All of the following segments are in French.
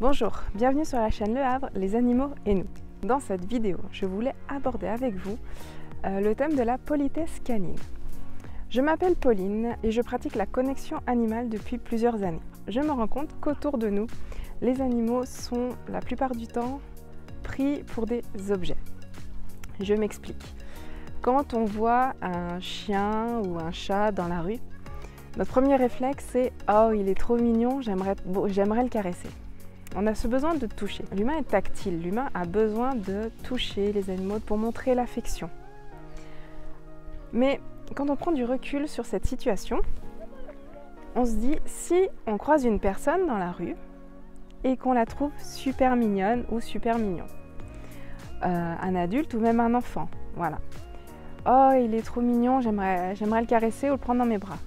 Bonjour, bienvenue sur la chaîne Le Havre, les animaux et nous. Dans cette vidéo, je voulais aborder avec vous le thème de la politesse canine. Je m'appelle Pauline et je pratique la connexion animale depuis plusieurs années. Je me rends compte qu'autour de nous, les animaux sont la plupart du temps pris pour des objets. Je m'explique. Quand on voit un chien ou un chat dans la rue, notre premier réflexe c'est « Oh, il est trop mignon, j'aimerais le caresser ». On a ce besoin de toucher. L'humain est tactile, l'humain a besoin de toucher les animaux pour montrer l'affection. Mais quand on prend du recul sur cette situation, on se dit, si on croise une personne dans la rue et qu'on la trouve super mignonne ou super mignon, un adulte ou même un enfant, voilà. Oh, il est trop mignon, j'aimerais le caresser ou le prendre dans mes bras.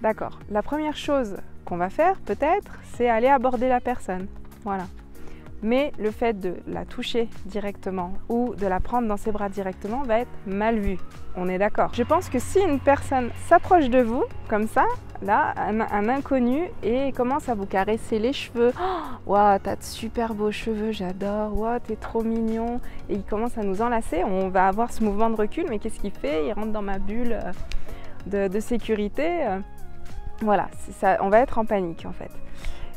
D'accord, la première chose qu'on va faire peut-être, c'est aller aborder la personne, voilà. Mais le fait de la toucher directement ou de la prendre dans ses bras directement va être mal vu, on est d'accord. Je pense que si une personne s'approche de vous, comme ça, là, un inconnu, et commence à vous caresser les cheveux, « Waouh, t'as de super beaux cheveux, j'adore, waouh, t'es trop mignon », et il commence à nous enlacer, on va avoir ce mouvement de recul, mais qu'est-ce qu'il fait? Il rentre dans ma bulle de sécurité. Voilà, ça, on va être en panique en fait.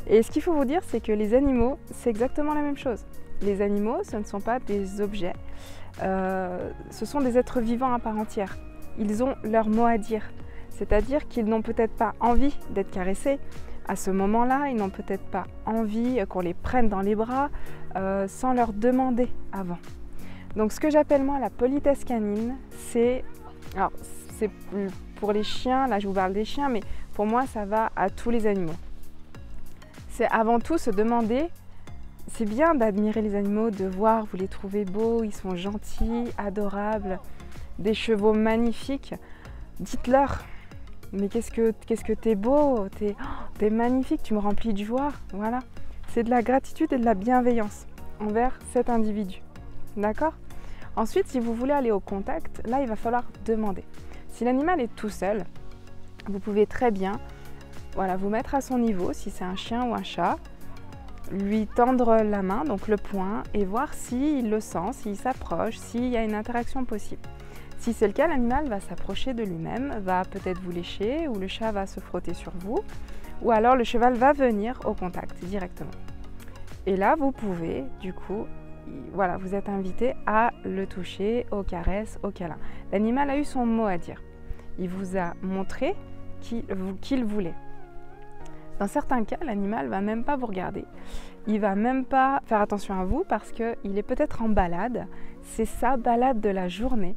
Et ce qu'il faut vous dire, c'est que les animaux, c'est exactement la même chose. Les animaux, ce ne sont pas des objets, ce sont des êtres vivants à part entière. Ils ont leur mot à dire, c'est-à-dire qu'ils n'ont peut-être pas envie d'être caressés à ce moment-là, ils n'ont peut-être pas envie qu'on les prenne dans les bras sans leur demander avant. Donc ce que j'appelle moi la politesse canine, c'est pour les chiens, là je vous parle des chiens, mais pour moi ça va à tous les animaux. C'est avant tout se demander, c'est bien d'admirer les animaux, de voir, vous les trouvez beaux, ils sont gentils, adorables, des chevaux magnifiques. Dites-leur, mais qu'est-ce que t'es beau, t'es magnifique, tu me remplis de joie. Voilà, c'est de la gratitude et de la bienveillance envers cet individu. D'accord ? Ensuite, si vous voulez aller au contact, là il va falloir demander. Si l'animal est tout seul, vous pouvez très bien vous mettre à son niveau, si c'est un chien ou un chat, lui tendre la main, donc le poing, et voir s'il le sent, s'il s'approche, s'il y a une interaction possible. Si c'est le cas, l'animal va s'approcher de lui-même, va peut-être vous lécher, ou le chat va se frotter sur vous, ou alors le cheval va venir au contact directement. Et là, vous pouvez, du coup, voilà, vous êtes invité à le toucher, aux caresses, aux câlins. L'animal a eu son mot à dire. Il vous a montré qu'il voulait. Dans certains cas, l'animal ne va même pas vous regarder. Il ne va même pas faire attention à vous parce qu'il est peut-être en balade. C'est sa balade de la journée.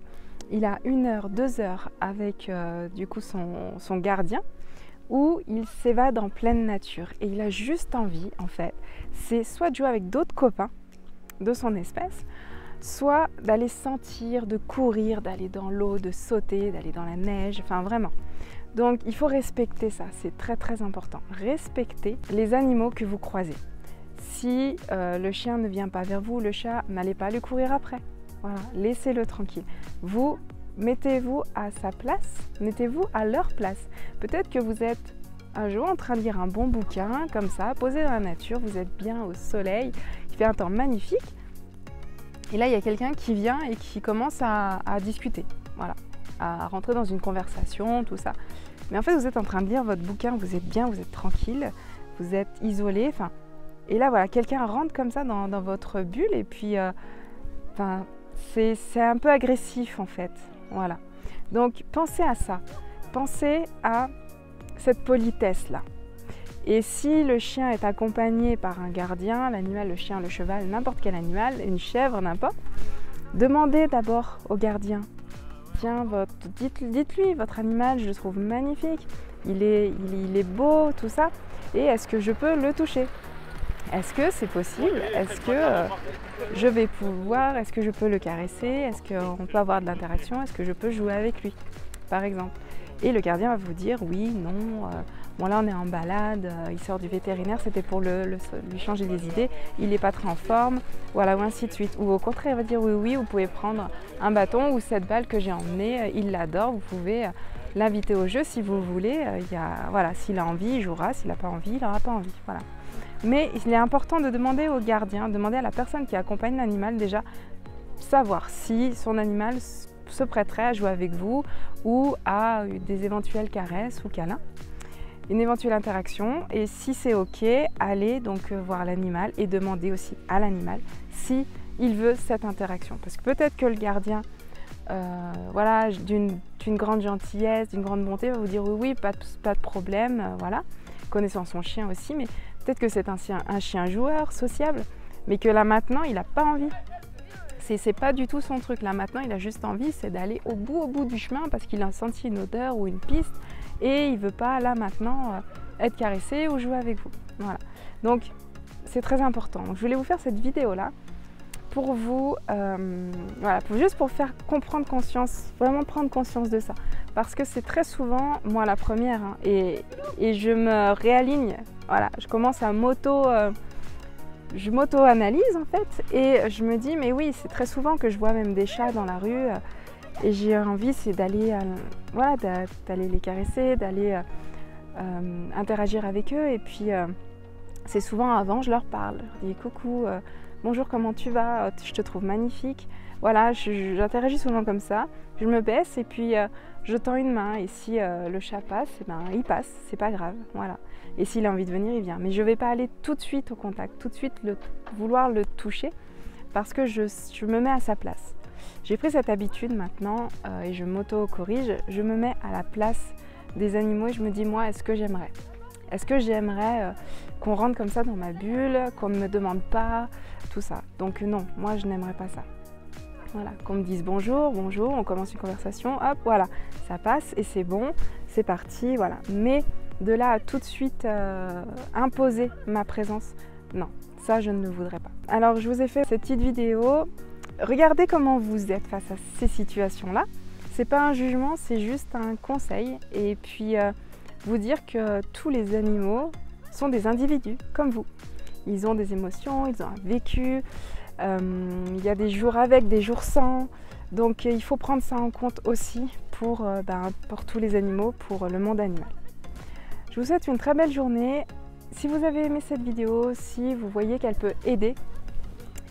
Il a 1 heure, 2 heures avec du coup son gardien où il s'évade en pleine nature. Et il a juste envie, en fait, c'est soit de jouer avec d'autres copains de son espèce, soit d'aller sentir, de courir, d'aller dans l'eau, de sauter, d'aller dans la neige, enfin vraiment. Donc il faut respecter ça, c'est très très important. Respectez les animaux que vous croisez. Si le chien ne vient pas vers vous, le chat, n'allez pas lui courir après. Voilà, laissez-le tranquille. Vous mettez-vous à sa place, mettez-vous à leur place. Peut-être que vous êtes un jour en train de lire un bon bouquin, comme ça, posé dans la nature, vous êtes bien au soleil, il fait un temps magnifique. Et là, il y a quelqu'un qui vient et qui commence à discuter, voilà, à rentrer dans une conversation, tout ça. Mais en fait, vous êtes en train de lire votre bouquin, vous êtes bien, vous êtes tranquille, vous êtes isolé. Et là, voilà, quelqu'un rentre comme ça dans votre bulle et puis, c'est un peu agressif en fait. Voilà. Donc, pensez à ça. Pensez à cette politesse-là. Et si le chien est accompagné par un gardien, l'animal, le chien, le cheval, n'importe quel animal, une chèvre, n'importe, demandez d'abord au gardien. Tiens, dites-lui, votre animal, je le trouve magnifique, il est beau, tout ça, et est-ce que je peux le toucher? Est-ce que c'est possible? Est-ce que je vais pouvoir, est-ce que je peux le caresser? Est-ce qu'on peut avoir de l'interaction? Est-ce que je peux jouer avec lui, par exemple? Et le gardien va vous dire oui, non, bon là on est en balade, il sort du vétérinaire, c'était pour lui changer des idées, il n'est pas très en forme, voilà, ou ainsi de suite. Ou au contraire, il va dire oui, oui, vous pouvez prendre un bâton ou cette balle que j'ai emmenée, il l'adore, vous pouvez l'inviter au jeu si vous voulez, voilà, s'il a envie, il jouera, s'il n'a pas envie, il n'aura pas envie, voilà. Mais il est important de demander au gardien, demander à la personne qui accompagne l'animal déjà, savoir si son animal se prêterait à jouer avec vous ou à des éventuelles caresses ou câlins, une éventuelle interaction. Et si c'est ok, allez donc voir l'animal et demander aussi à l'animal si il veut cette interaction. Parce que peut-être que le gardien, voilà, d'une grande gentillesse, d'une grande bonté, va vous dire oui, pas de problème, voilà, connaissant son chien aussi, mais peut-être que c'est un chien joueur, sociable, mais que là maintenant, il n'a pas envie. C'est pas du tout son truc. Là maintenant, il a juste envie, c'est d'aller au bout du chemin parce qu'il a senti une odeur ou une piste et il veut pas là maintenant être caressé ou jouer avec vous. Voilà. Donc c'est très important. Donc, je voulais vous faire cette vidéo là pour vous, voilà, juste pour faire comprendre conscience, vraiment prendre conscience de ça. Parce que c'est très souvent, moi la première, hein, et je me réaligne, voilà, je commence à je m'auto-analyse en fait, et je me dis mais oui, c'est très souvent que je vois même des chats dans la rue, et j'ai envie c'est d'aller, voilà, d'aller les caresser, d'aller interagir avec eux, et puis c'est souvent avant, je leur parle, je dis coucou, bonjour, comment tu vas, je te trouve magnifique. Voilà, j'interagis souvent comme ça, je me baisse et puis je tends une main, et si le chat passe, eh ben, il passe, c'est pas grave, voilà. Et s'il a envie de venir, il vient. Mais je ne vais pas aller tout de suite au contact, tout de suite vouloir le toucher, parce que je me mets à sa place. J'ai pris cette habitude maintenant, et je m'auto-corrige, je me mets à la place des animaux et je me dis, moi, est-ce que j'aimerais ? Est-ce que j'aimerais qu'on rentre comme ça dans ma bulle, qu'on ne me demande pas, tout ça. Donc non, moi je n'aimerais pas ça. Voilà, qu'on me dise bonjour, bonjour, on commence une conversation, hop, voilà, ça passe et c'est bon, c'est parti, voilà. Mais de là à tout de suite imposer ma présence, non, ça je ne le voudrais pas. Alors je vous ai fait cette petite vidéo, regardez comment vous êtes face à ces situations-là. C'est pas un jugement, c'est juste un conseil, et puis vous dire que tous les animaux sont des individus comme vous. Ils ont des émotions, ils ont un vécu, il y a des jours avec, des jours sans. Donc il faut prendre ça en compte aussi pour tous les animaux, pour le monde animal. Je vous souhaite une très belle journée. Si vous avez aimé cette vidéo, si vous voyez qu'elle peut aider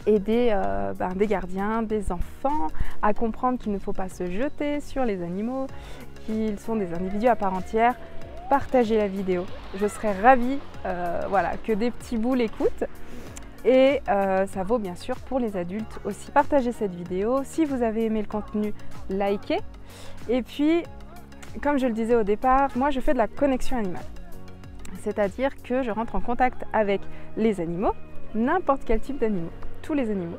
des gardiens, des enfants à comprendre qu'il ne faut pas se jeter sur les animaux, qu'ils sont des individus à part entière, partagez la vidéo. Je serais ravie voilà, que des petits bouts l'écoutent. Et ça vaut bien sûr pour les adultes aussi. Partagez cette vidéo. Si vous avez aimé le contenu, likez. Et puis, comme je le disais au départ, moi je fais de la connexion animale. C'est-à-dire que je rentre en contact avec les animaux, n'importe quel type d'animaux, tous les animaux.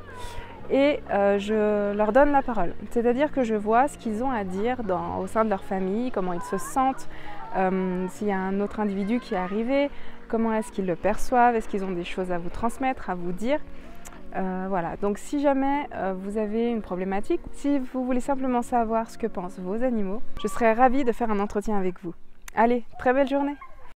Et je leur donne la parole. C'est-à-dire que je vois ce qu'ils ont à dire au sein de leur famille, comment ils se sentent, s'il y a un autre individu qui est arrivé, comment est-ce qu'ils le perçoivent, est-ce qu'ils ont des choses à vous transmettre, à vous dire. Voilà, donc si jamais vous avez une problématique, si vous voulez simplement savoir ce que pensent vos animaux, je serais ravie de faire un entretien avec vous. Allez, très belle journée!